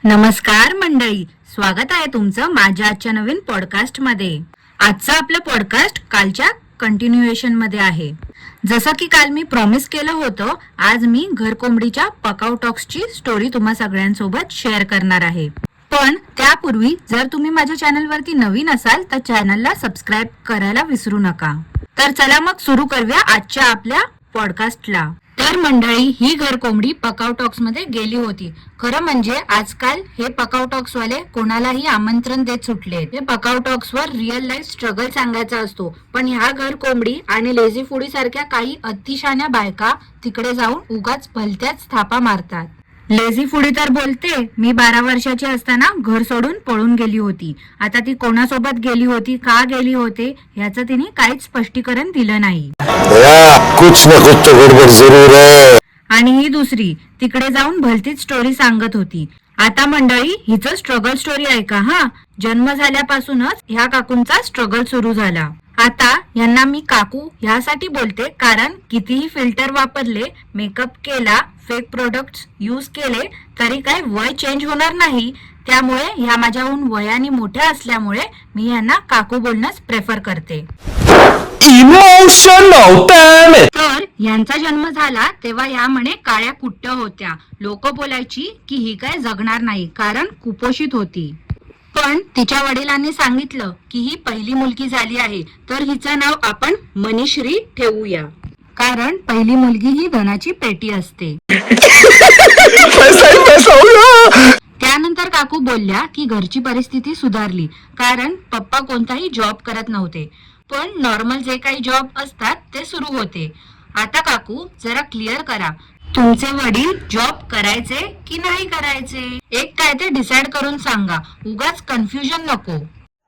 नमस्कार मंडळी, स्वागत आहे तुमचं माझ्या आजच्या नवीन पॉडकास्ट मध्ये. आजचं आपलं पॉडकास्ट कालच्या कंटिन्युएशन मध्ये आहे. जसं की काल मी प्रॉमिस केलं होतं, आज मी घर कोंबडीच्या पकाव टॉक्सची स्टोरी तुम्हा सगळ्यांसोबत शेअर करणार आहे. पण त्यापूर्वी जर तुम्ही माझ्या चॅनलवरती नवीन असाल तर चॅनलला सबस्क्राईब करायला विसरू नका. तर चला मग सुरू करूया आजच्या आपल्या पॉडकास्टला. तर मंडळी, ही घर कोंबडी पकाव टॉक्स मध्ये गेली होती. खरं म्हणजे आजकाल हे पकाव टॉक्स वाले कोणालाही आमंत्रण देत सुटले. हे पकाव टॉक्स वर रिअल लाईफ स्ट्रगल सांगायचा असतो, पण ह्या घर कोंबडी आणि लेझी फुडी सारख्या काही अतिशहाण्या बायका तिकडे जाऊन उगाच भलत्याच थापा मारतात. लेझी फुडी तर बोलते, मी 12 वर्षाची असताना घर सोडून पळून गेली होती. आता ती कोणासोबत गेली होती, का गेली होते याचं तिने काहीच स्पष्टीकरण दिलं नाही. कुछ न कुछ तो गडबड जरूर है. आणि ही दुसरी तिकडे जाऊन भलतीच स्टोरी सांगत होती. आता मंडळी, हिचं स्ट्रगल स्टोरी ऐका हा. जन्म झाल्यापासूनच ह्या काकूंचा स्ट्रगल सुरू झाला. आता यांना मी काकू ह्यासाठी बोलते कारण कितीही फिल्टर वापरले, मेकअप केला, फेक प्रोडक्ट्स यूज केले तरी काय वय चेंज होणार नाही. त्यामुळे ह्या माझ्याहून वयाने मोठ्या असल्यामुळे मी यांना काकू बोलणंच प्रेफर करते. तर यांचा जन्म झाला तेव्हा या म्हणे काळ्या कुट्ट होत्या. लोक बोलायची की ही काय जगणार नाही कारण कुपोषित होती. पण तिच्या वडिलांनी सांगितलं की ही पहिली मुलगी झाली आहे तर हिचं नाव आपण मनीश्री ठेवूया, कारण पहिली मुलगी ही धनाची पेटी असते. त्यानंतर काकू बोलल्या की घरची परिस्थिती सुधारली कारण पप्पा कोणताही जॉब करत नव्हते, पण नॉर्मल जे काही जॉब असतात ते सुरू होते. आता काकू जरा क्लिअर करा, तुमचे वडील जॉब करायचे की नाही करायचे, एक काय ते डिसाइड करून सांगा, उगाच कन्फ्युजन नको.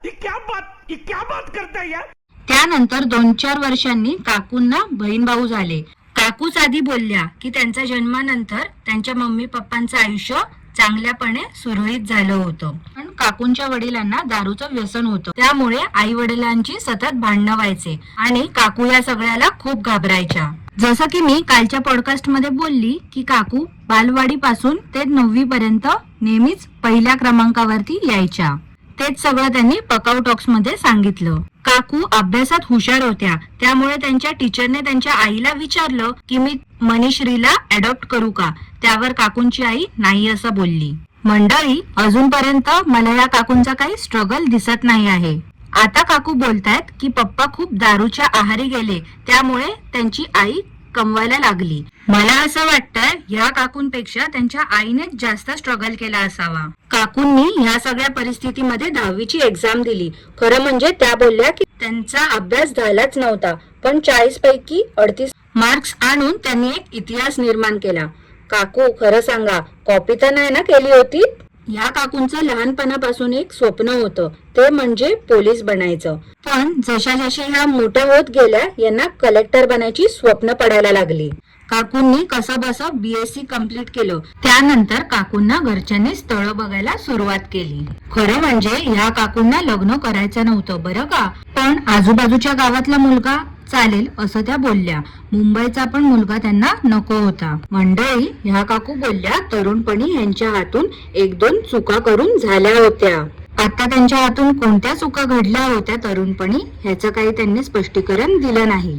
क्या बात करता है यार. त्यानंतर 2-4 वर्षांनी काकूंना बहीण भाऊ झाले. काकूच आधी बोलल्या की त्यांच्या जन्मानंतर त्यांच्या मम्मी पप्पांचं आयुष्य चांगल्यापणे सुरळीत झालं होतं, पण काकूंच्या वडिलांना दारूचं व्यसन होतं. त्यामुळे आई वडिलांची सतत भांडणं व्हायचे आणि काकू या सगळ्याला खूप घाबरायच्या. जसं की मी कालच्या पॉडकास्ट मध्ये बोलली की काकू बालवाडी पासून ते 9वी पर्यंत नेहमीच पहिल्या क्रमांकावरती यायच्या. तेच सगळं त्यांनी पकाव टॉक्स मध्ये सांगितलं. काकू अभ्यासात हुशार होत्या, त्यामुळे त्यांच्या टीचरने त्यांच्या आईला विचारलं की मी मनीश्रीला अडॉप्ट करू का. त्यावर काकूंची आई नाही असं बोलली. मंडळी, अजूनपर्यंत मला या काकूंचा काही स्ट्रगल दिसत नाही आहे. आता काकू बोलतायत की पप्पा खूप दारूच्या आहारी गेले, त्यामुळे त्यांची आई कमवायला लागली. मला असं वाटतंय या काकूंपेक्षा त्यांच्या आईनेच जास्त स्ट्रगल केला असावा. काकूंनी ह्या सगळ्या परिस्थितीमध्ये 10वीची एक्झाम दिली. खरं म्हणजे त्या बोलल्या की त्यांचा अभ्यास झालाच नव्हता, पण 40 पैकी 38 मार्क्स आणून त्यांनी एक इतिहास निर्माण केला. काकू खरं सांगा, कॉपी तर नाही ना केली होती. या काकूंचं लहानपणापासून एक स्वप्न होतं, ते म्हणजे पोलीस बनायचं. पण जशा जशा ह्या मोठ्या होत गेल्या यांना कलेक्टर बनायची स्वप्न पडायला लागली. काकूंनी कसं बसं BSc कम्प्लीट केलं. त्यानंतर काकूंना घरच्यांनी स्थळ बघायला सुरुवात केली. खरं म्हणजे ह्या काकूंना लग्न करायचं नव्हतं बरं का, पण आजूबाजूच्या गावातला मुलगा चालेल असं त्या बोलल्या. मुंबईचा पण मुलगा त्यांना नको होता. मंडळी, ह्या काकू बोलल्या तरुणपणी यांच्या हातून 1-2 चुका करून झाल्या होत्या. आता त्यांच्या हातून कोणत्या चुका घडल्या होत्या तरुणपणी ह्याचं काही त्यांनी स्पष्टीकरण दिलं नाही.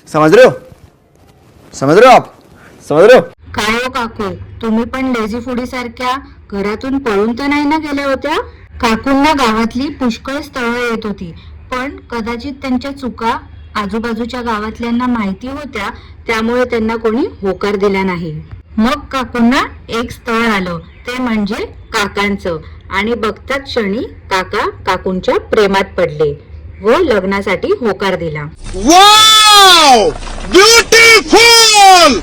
समझ रहे हो आप, समझ रहे हो. काय हो काकू, तुम्ही पण लेझी फुडी सारख्या घरातून पळून तर नाही ना गेल्या होत्या. काकूंना गावातली पुष्कळ स्थळं येत होती, पण कदाचित त्यांच्या चुका आजूबाजूच्या गावातल्यांना माहिती होत्या, त्यामुळे त्यांना कोणी होकार दिला नाही. मग काकूंना एक स्थळ आलं, ते म्हणजे काकांचं, आणि बघताच क्षणी काका काकूंच्या प्रेमात पडले व लग्नासाठी होकार दिला. Wow, beautiful.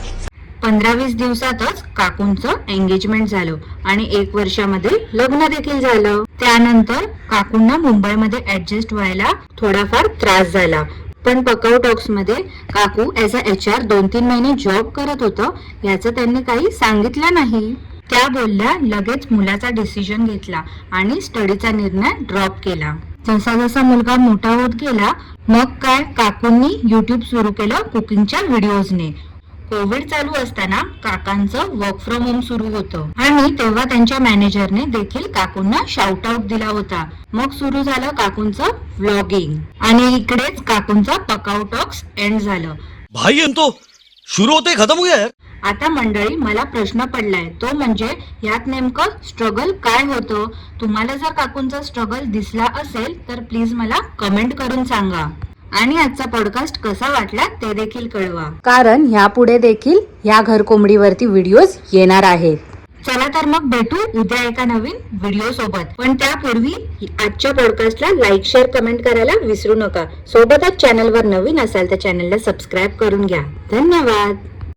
15-20 दिवसातच काकूंचं एंगेजमेंट झालं आणि 1 वर्षामध्ये लग्न देखील झालं. त्यानंतर काकूंना मुंबईमध्ये ऍडजस्ट व्हायला थोडाफार त्रास झाला, पण पकाव टॉक्स मध्ये काकू ऍज अ HR 2-3 महिने जॉब करत होतं याचं त्यांनी काही सांगितलं नाही. त्या बोलल्या लगेच मुलाचा डिसिजन घेतला आणि स्टडीचा निर्णय ड्रॉप केला. जसा जसा मुलगा मोठा होत गेला मग काय काकूंनी YouTube सुरू केलं कुकिंगच्या व्हिडिओजने. कोविड चालू असताना काकांचं वर्क फ्रॉम होम सुरू होतं आणि तेव्हा त्यांच्या मॅनेजरने देखील काकूंना शाउट आउट दिला होता. मग सुरू झालं काकूंचं व्लॉगिंग आणि इकडेच काकूंचा पकाऊ टॉक्स एंड झालं. भाई हम तो शुरू होते खत्म हो गया यार. आता मंडळी मला प्रश्न पडलाय, तो म्हणजे यात नेमकं स्ट्रगल काय होतं. तुम्हाला जर काकूंचा स्ट्रगल दिसला असेल तर प्लीज मला कमेंट करून सांगा आणि आजचा पॉडकास्ट कसा वाटला ते देखील कळवा, कारण ह्यापुढे देखील ह्या घर कोंबडीवरती व्हिडिओज येणार आहेत. चला तर मग भेटू उद्या एका नवीन व्हिडिओ सोबत. पण त्यापूर्वी आजच्या पॉडकास्टला लाईक, शेअर, कमेंट करायला विसरू नका. सोबतच चॅनलवर नवीन असाल तर चॅनलला सबस्क्राईब करून घ्या. धन्यवाद.